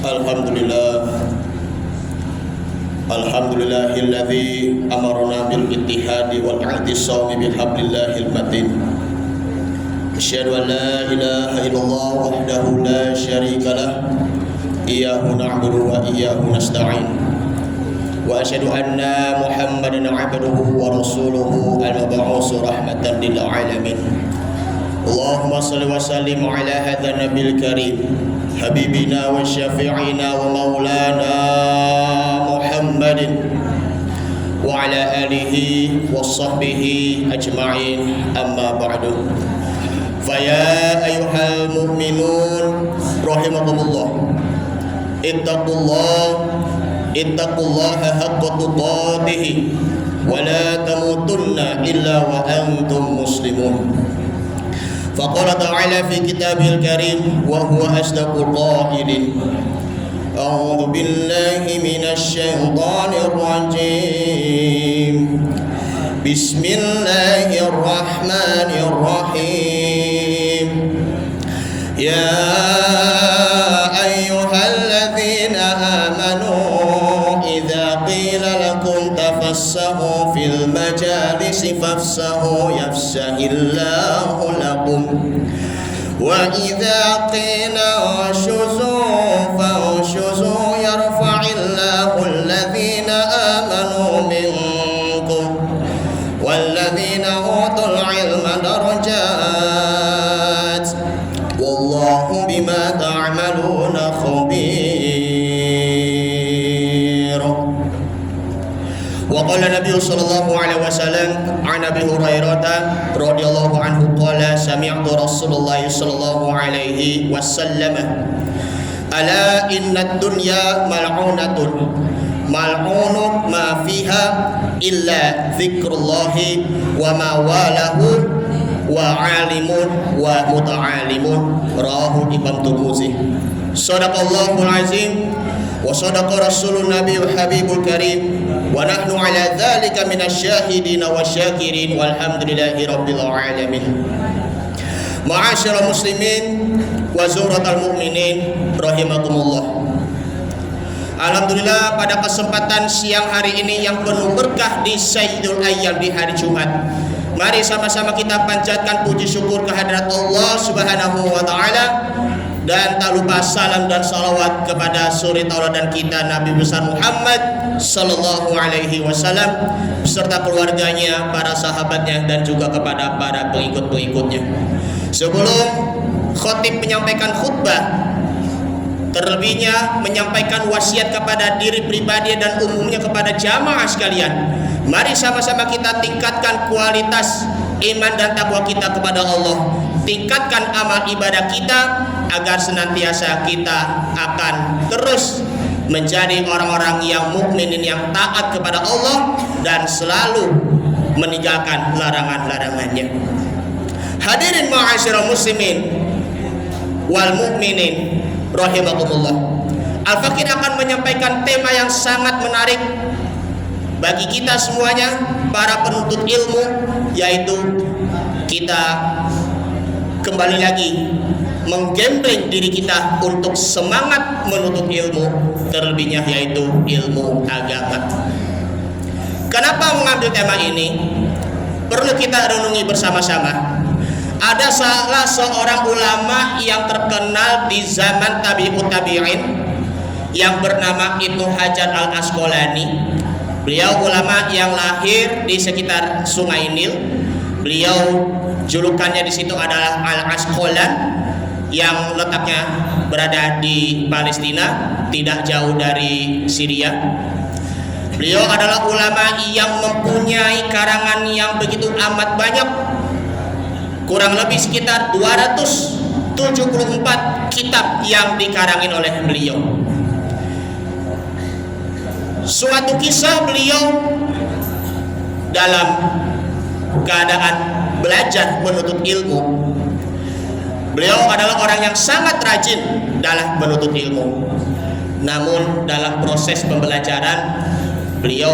Alhamdulillah. Alhamdulillahilladzi amarna bil ittihadi wal i'tisami bihablillahil matin. Asyhadu an la ilaha illallah wahdahu la syarika lah. Iyyahu na'budu wa iyyahu nasta'in. Wa asyhadu anna Muhammadan 'abduhu wa rasuluhu al-mab'uts rahmatan lil alamin. Allahumma shalli wa sallim ala hadzal nabiyil karim habibina wa syafi'ina wa maulana Muhammadin wa ala alihi wa sahbihi ajma'in, amma ba'du. Faya ayyuhal mu'minun rahimakumullah, ittaqullaha haqqa tuqatih wa la tamutunna illa wa antum muslimun. Faqala ta'ala fi kitabil karim wa huwa asdaqul qailin. A'udzu billahi minasy syaithanir rajim. Bismillahirrahmanirrahim. Ya ayyuhalladzina amanu idza qila lakum tafassahu fil majalisi fafsahu yafsahillahu lakum wa idza qila washuzu fawshuzu yarfa'illahu alladhina amanu minkum walladhina utul ilma darajat wallahu bima ta'maluna khabir. Wa qala Nabi sallallahu alaihi wasallam an Abi Hurairah radhiyallahu anhu qala sami'tu Rasulullah sallallahu alaihi wasallam ala inna dunya mal'unatun mal'unun ma fiha illa dzikrullahi wa ma walahu wa alimun wa muta'alimun. Rawahu Imam Tirmidzi. Shadaqallahul azim wa sadaqa rasulun nabiyul habibul karim wa nahnu ala dzalika minasyahidin wa syakirin walhamdulillahi rabbil alamin. Ma'asyiral muslimin wa zuratal mu'minin rahimakumullah. Alhamdulillah, pada kesempatan siang hari ini yang penuh berkah di Sayyidul Ayyam di hari Jumat, mari sama-sama kita panjatkan puji syukur kehadirat Allah Subhanahu wa taala, dan tak lupa salam dan salawat kepada suri tauladan kita Nabi besar Muhammad sallallahu alaihi wasallam beserta keluarganya, para sahabatnya, dan juga kepada para pengikut-pengikutnya. Sebelum khatib menyampaikan khutbah, terlebihnya menyampaikan wasiat kepada diri pribadi dan umumnya kepada jamaah sekalian, mari sama-sama kita tingkatkan kualitas iman dan takwa kita kepada Allah, tingkatkan amal ibadah kita agar senantiasa kita akan terus menjadi orang-orang yang mukminin yang taat kepada Allah dan selalu meninggalkan larangan-larangannya. Hadirin ma'asyiral muslimin wal mukminin rahimakumullah. Al-Fakir akan menyampaikan tema yang sangat menarik bagi kita semuanya, para penuntut ilmu, yaitu kita kembali lagi menggembleng diri kita untuk semangat menuntut ilmu, terlebihnya yaitu ilmu agama. Kenapa mengambil tema ini? Perlu kita renungi bersama-sama. Ada salah seorang ulama yang terkenal di zaman tabi'ut tabi'in yang bernama Ibnu Hajar al-Asqalani. Beliau ulama yang lahir di sekitar Sungai Nil. Beliau julukannya di situ adalah Al-Asqalan, yang letaknya berada di Palestina, tidak jauh dari Syria. Beliau adalah ulama yang mempunyai karangan yang begitu amat banyak, kurang lebih sekitar 274 kitab yang dikarangin oleh beliau. Suatu kisah beliau dalam keadaan belajar menuntut ilmu. Beliau adalah orang yang sangat rajin dalam menuntut ilmu. Namun dalam proses pembelajaran beliau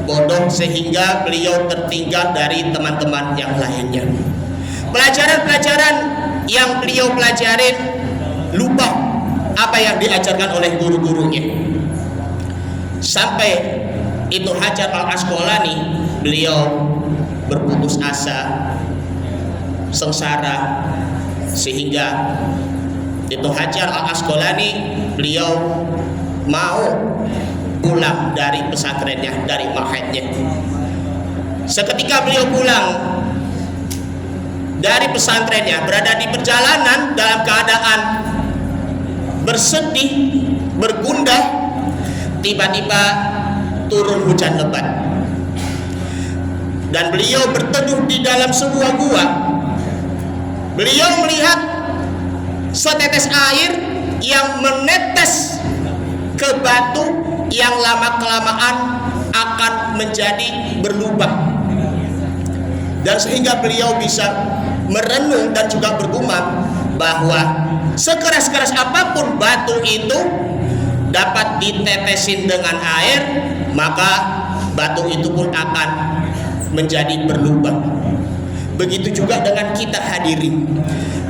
bodoh sehingga beliau tertinggal dari teman-teman yang lainnya. Pelajaran-pelajaran yang beliau pelajarin lupa apa yang diajarkan oleh guru-gurunya. Sampai Ibnu Hajar al-Asqalani, beliau berputus asa, sengsara, sehingga Ibnu Hajar al-Asqalani beliau mau pulang dari pesantrennya, dari ma'hadnya. Seketika beliau pulang dari pesantrennya, berada di perjalanan dalam keadaan bersedih, bergundah, tiba-tiba turun hujan lebat dan beliau berteduh di dalam sebuah gua. Beliau melihat setetes air yang menetes ke batu yang lama-kelamaan akan menjadi berlubang, dan sehingga beliau bisa merenung dan juga bergumam bahwa sekeras-keras apapun batu itu dapat ditetesin dengan air, maka batu itu pun akan menjadi berlubang. Begitu juga dengan kita hadirin.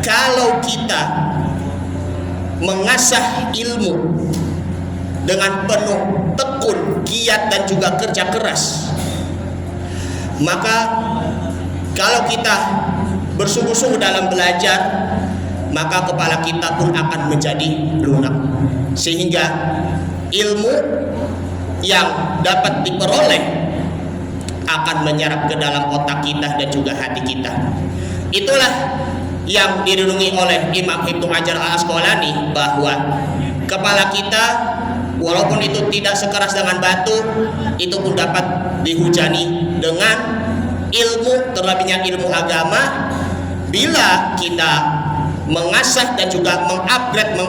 Kalau kita mengasah ilmu dengan penuh tekun, giat dan juga kerja keras, maka kalau kita bersungguh-sungguh dalam belajar, maka kepala kita pun akan menjadi lunak, sehingga ilmu yang dapat diperoleh akan menyerap ke dalam otak kita dan juga hati kita. Itulah yang direnungi oleh Imam Ibnu Hajar al-Asqalani, bahwa kepala kita walaupun itu tidak sekeras dengan batu, itu pun dapat dihujani dengan ilmu, terlebihnya ilmu agama, bila kita mengasah dan juga mengupgrade,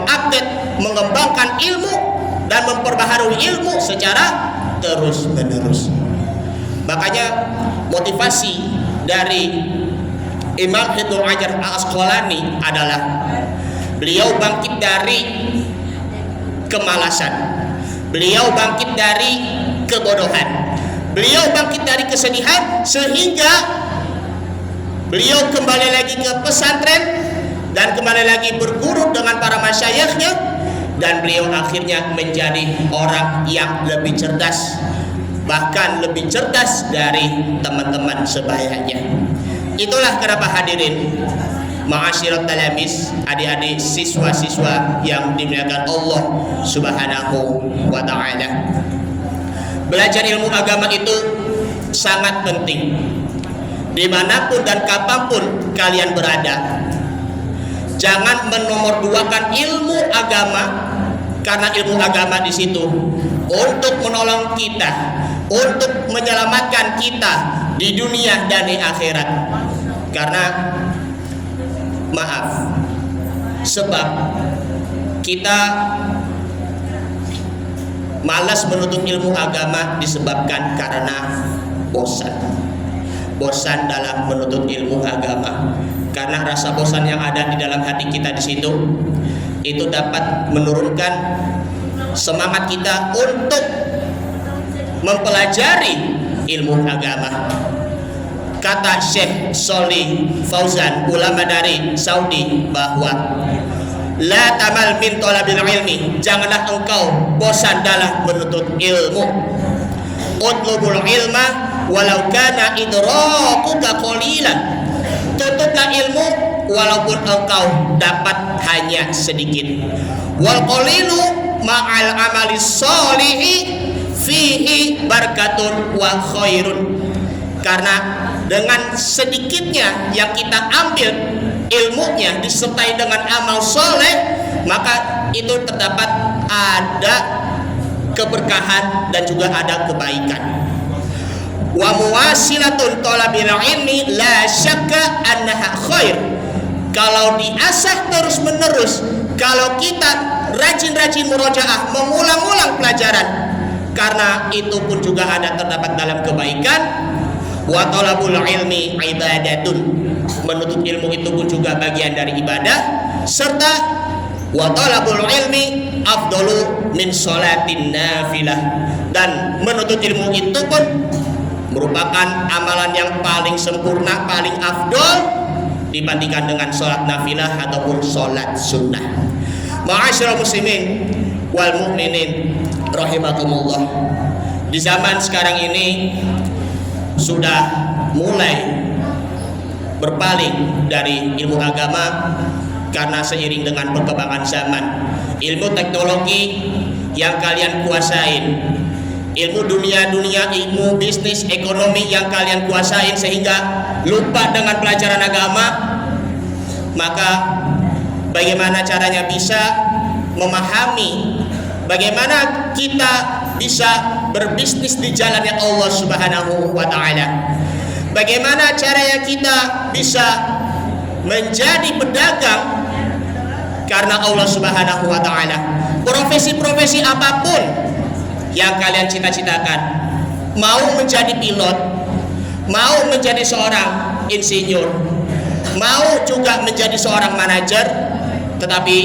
mengembangkan ilmu dan memperbaharui ilmu secara terus menerus. Makanya motivasi dari Imam Ibnu Hajar al-Asqalani adalah beliau bangkit dari kemalasan, beliau bangkit dari kebodohan, beliau bangkit dari kesedihan, sehingga beliau kembali lagi ke pesantren dan kembali lagi berguru dengan para masyayikhnya, dan beliau akhirnya menjadi orang yang lebih cerdas, bahkan lebih cerdas dari teman-teman sebayanya. Itulah kenapa hadirin ma'asyirat talamis, adik-adik siswa-siswa yang dimuliakan Allah Subhanahu wa ta'ala, belajar ilmu agama itu sangat penting. Dimanapun dan kapanpun kalian berada, jangan menomorduakan ilmu agama, karena ilmu agama di situ untuk menolong kita, untuk menyelamatkan kita di dunia dan di akhirat. Karena maaf, sebab kita malas menuntut ilmu agama disebabkan karena bosan dalam menuntut ilmu agama. Karena rasa bosan yang ada di dalam hati kita di situ, itu dapat menurunkan semangat kita untuk mempelajari ilmu agama. Kata Syekh Shalih Fauzan, ulama dari Saudi, bahwa la tamal min talabil ilmi, janganlah engkau bosan dalam menuntut ilmu. Utlubul ilma walau kana idrakuka qalilan, tuntutlah ilmu walaupun engkau dapat hanya sedikit. Wal qalilu ma'al amali sholihi fihi barakatun wa khairun, karena dengan sedikitnya yang kita ambil ilmunya disertai dengan amal soleh, maka itu terdapat ada keberkahan dan juga ada kebaikan. Wa muwasilatun talabil ilmi la syakka annaha khair, kalau diasah terus menerus, kalau kita rajin-rajin murojaah, mengulang-ulang pelajaran, karena itu pun juga ada terdapat dalam kebaikan. Wa talabul ilmi ibadatun, menuntut ilmu itu pun juga bagian dari ibadah, serta wa talabul ilmi afdalu min sholatin nafilah, dan menuntut ilmu itu pun merupakan amalan yang paling sempurna, paling afdol dibandingkan dengan sholat nafilah ataupun sholat sunnah. Ma'asyiral muslimin wal mu'minin rahimakumullah. Di zaman sekarang ini sudah mulai berpaling dari ilmu agama karena seiring dengan perkembangan zaman. Ilmu teknologi yang kalian kuasain, ilmu dunia, ilmu bisnis, ekonomi yang kalian kuasain sehingga lupa dengan pelajaran agama, maka bagaimana caranya bisa memahami bagaimana kita bisa berbisnis di jalannya Allah Subhanahu wa ta'ala, bagaimana caranya kita bisa menjadi pedagang karena Allah Subhanahu wa ta'ala. Profesi-profesi apapun yang kalian cita-citakan, mau menjadi pilot, mau menjadi seorang insinyur, mau juga menjadi seorang manajer, tetapi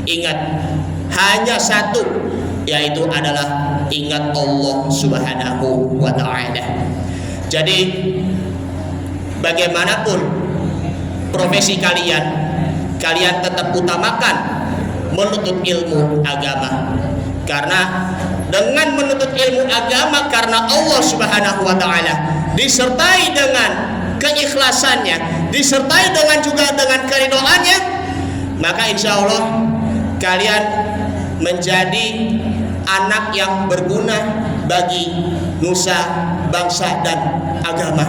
ingat hanya satu, yaitu adalah ingat Allah Subhanahu wa ta'ala. Jadi bagaimanapun profesi kalian tetap utamakan menuntut ilmu agama, karena dengan menuntut ilmu agama karena Allah Subhanahu wa ta'ala disertai dengan keikhlasannya, disertai dengan juga dengan keridhoannya, maka insya Allah kalian menjadi anak yang berguna bagi nusa, bangsa dan agama.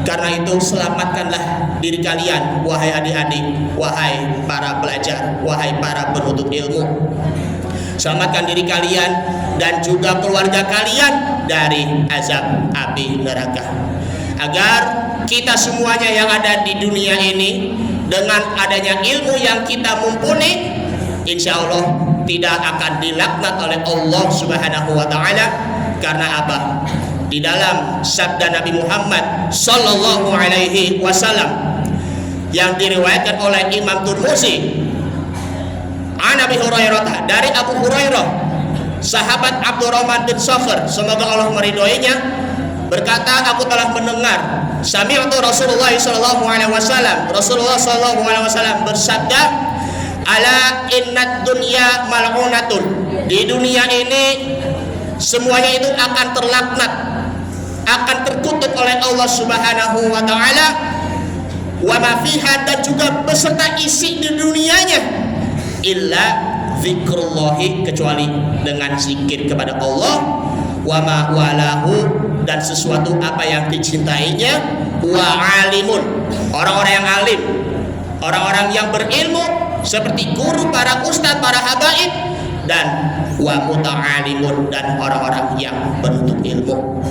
Karena itu selamatkanlah diri kalian, wahai adik-adik, wahai para pelajar, wahai para penuntut ilmu. Selamatkan diri kalian dan juga keluarga kalian dari azab api neraka, agar kita semuanya yang ada di dunia ini dengan adanya ilmu yang kita mumpuni, insya Allah tidak akan dilaknat oleh Allah Subhanahu wa ta'ala. Karena apa? Di dalam sabda Nabi Muhammad sallallahu alaihi wasallam yang diriwayatkan oleh Imam Tirmizi, an Abi Hurairah, dari Abu Hurairah, sahabat Abdurrahman bin Sakhr, semoga Allah meridhoinya, berkata, aku telah mendengar sami'tu Rasulullah sallallahu alaihi wasallam, Rasulullah sallallahu alaihi wasallam bersabda, ala innad dunya mal'unatun, di dunia ini semuanya itu akan terlaknat, akan terkutuk oleh Allah Subhanahu wa ta'ala, wa ma fiha, dan juga beserta isi di dunianya, illa zikrullahi, kecuali dengan zikir kepada Allah, wa ma walahu, dan sesuatu apa yang dicintainya, wa alimun, orang-orang yang alim, orang-orang yang berilmu seperti guru, para ustadz, para habaib, dan wa muta'alimun, dan orang-orang yang menuntut ilmu.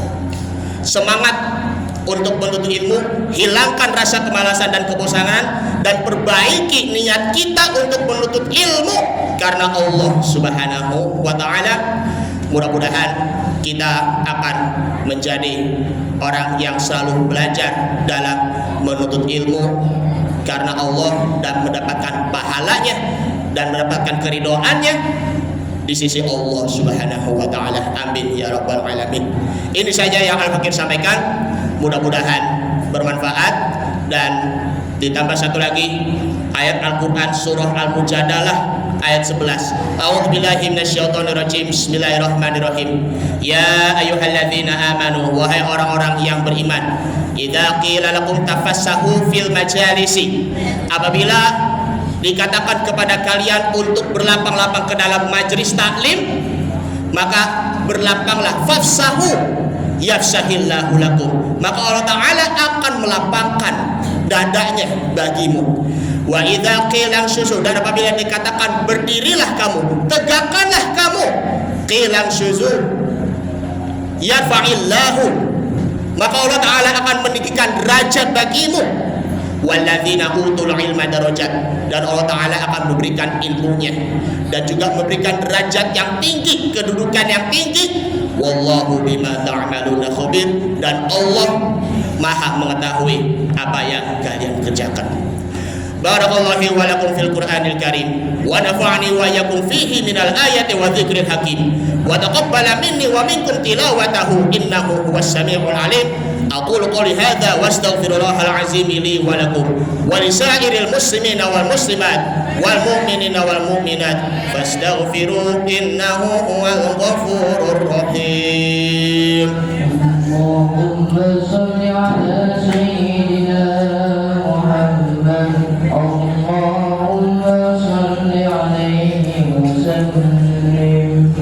Semangat untuk menuntut ilmu, hilangkan rasa kemalasan dan kebosanan, dan perbaiki niat kita untuk menuntut ilmu karena Allah Subhanahu wa ta'ala. Mudah-mudahan kita akan menjadi orang yang selalu belajar dalam menuntut ilmu karena Allah, dan mendapatkan pahalanya dan mendapatkan keridhoannya di sisi Allah Subhanahu wa ta'ala. Amin ya rabbal alamin. Ini saja yang Al-Fakir sampaikan, mudah-mudahan bermanfaat. Dan ditambah satu lagi ayat Al-Quran surah Al-Mujadalah ayat 11. A'udzubillahi minasyaitonirrajim. Bismillahirrahmanirrahim. Ya ayyuhalladzina amanu, wahai orang-orang yang beriman, idza qila lakum tafassahu fil majalisi, apabila dikatakan kepada kalian untuk berlapang-lapang ke dalam majelis taklim, maka berlapanglah, fafsahu yafsahillahu lakum, maka Allah Ta'ala akan melapangkan dadanya bagimu. Wa idza qila susu, dan apabila dikatakan berdirilah kamu, tegakkanlah kamu, qila susu yarfa'illahu, maka Allah Ta'ala akan meninggikan derajat bagimu. Walladzina utul ilma darajat, dan Allah Ta'ala akan memberikan ilmunya dan juga memberikan derajat yang tinggi, kedudukan yang tinggi. Wallahu bima ta'maluna khabir, dan Allah Maha mengetahui apa yang kalian kerjakan. Barakallahu wa lakum fil Qur'anil Karim, wa nafa'ani wa yakum fihi minal ayati wa dzikril hakim, wa taqabbala minni wa minkum tilawatahu innahu huwas samiul alim. Aqulu qouli hadza wa astaghfirullahal azim li wa lakum wa lisairil muslimina wal muslimat wal mu'minina wal mu'minat fastaghfiru innahu huwal ghafurur rahim. Allahumma shalli ala sayyidina Muhammad. Allahumma shalli alaihi wa sallim.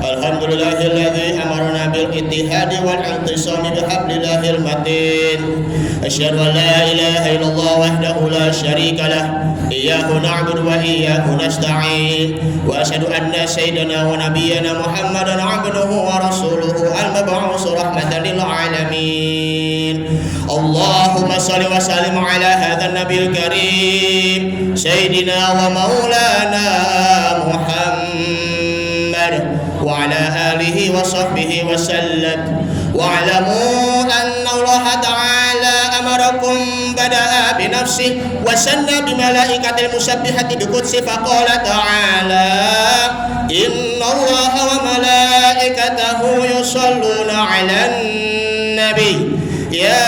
Alhamdulillahilladzi amarna bil ittihadi wal i'tisami bihablillahil matin. Asyhadu an la ilaha illallah wahdahu la syarika lah, iyyahu na'budu wa iyyahu nasta'in. Wa asyhadu anna sayyidana wa nabiyyana Muhammadan 'abduhu wa rasuluhu al-mab'uts rahmatan lil alamin. Allahumma shalli wa sallim ala hadzal nabiyil karim sayyidina wa maulana Muhammad wa ala alihi wa sahbihi wa sallam. Wa'lamu anna Allah ta'ala amarakum bada'a bi nafsihi wa sanna bi malaikatil musabbihati bi qudsi faqala ta'ala inna Allah wa malaikatahu yusalluna 'alan nabi ya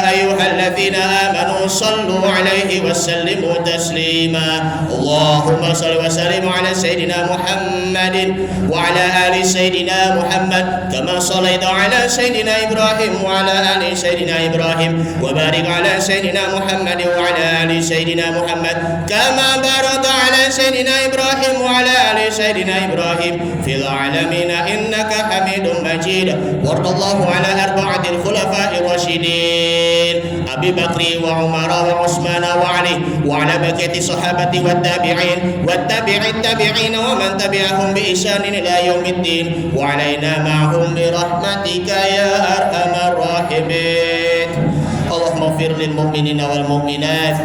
ayyuhalladzina amanu sallu 'alaihi wa sallimu taslima. Allahumma shalli wa sallim 'ala sayyidina Muhammadin wa 'ala ali sayyidina Muhammad kama shallaita 'ala sayyidina Ibrahim wa 'ala ali sayyidina Ibrahim wa barik 'ala sayyidina Muhammad wa 'ala ali sayyidina Muhammad kama barakta 'ala sayyidina Ibrahim wa 'ala ali sayyidina Ibrahim fil 'alamin innaka Hamidum Majid. Warḍallahu 'ala arba'atil khulafa'ir rasyidin Abi Bakri wa Umar wa Utsman wa Ali wa 'ala baqiyati sahabati wat tabi'in wat tabi'it tabi'in wa man tabi'ahum bi ihsanin ila yaumiddin wa 'alaina ma'hum bi rahmatika ya arhamar rahimin. Allahumma ighfir lil mu'minina wal mu'minat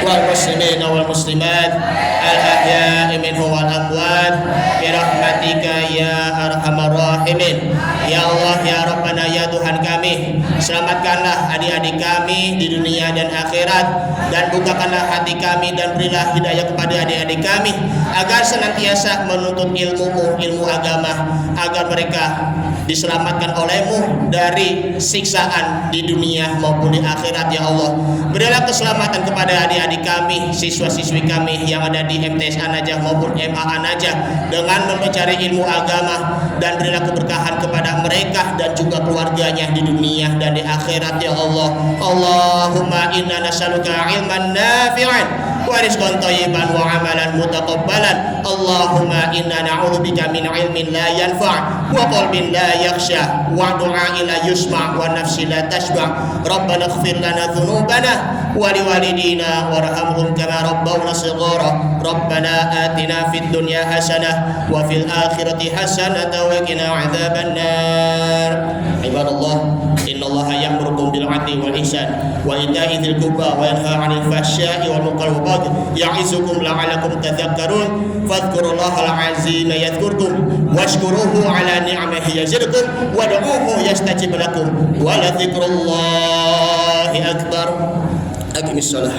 wal muslimina wal muslimat al ahya'i minhum wal amwat bi rahmatika ya arhamar rahimin. Ya Allah, ya Rabbana, ya Tuhan kami, selamatkanlah adik-adik kami di dunia dan akhirat, dan bukakanlah hati kami dan berilah hidayah kepada adik-adik kami agar senantiasa menuntut ilmu agama, agar mereka diselamatkan oleh-Mu dari siksaan di dunia maupun di akhirat. Ya Allah, berilah keselamatan kepada adik-adik kami, siswa-siswi kami yang ada di MTS An-Najah maupun MA An-Najah dengan mencari ilmu agama, dan berilah keberkahan kepada mereka dan juga keluarganya di dunia dan di akhirat. Ya Allah, Allahumma inna nas'aluka ilman nafi'an wa rizqan thayyiban wa amalan mutaqabbalan. Allahumma inna na'udzubika min ilmin la yanfa' wa qalbin la yakhsha wa du'a'in la yusma' wa nafsin la tashba'. Rabbana ighfir lana dhunubana wa liwalidina warhamhum kama rabbawna shighara. Rabbana atina fid dunya hasanah wa fil akhirati hasanah wa qina 'adzabannar. Ibadallah, innallaha ya'murukum bil 'adli wal ihsan wa ita'i dzil qurba wa yanha 'anil fahsya'i wal munkari wal baghi ya'izukum la'allakum tadhakkarun. Fadhkurullahal 'azima yadhkurkum washkuruhu 'ala ni'amihi yazidkum wad'uuhu yastajib lakum wa la dzikrullahi akbar. Aqimis shalah.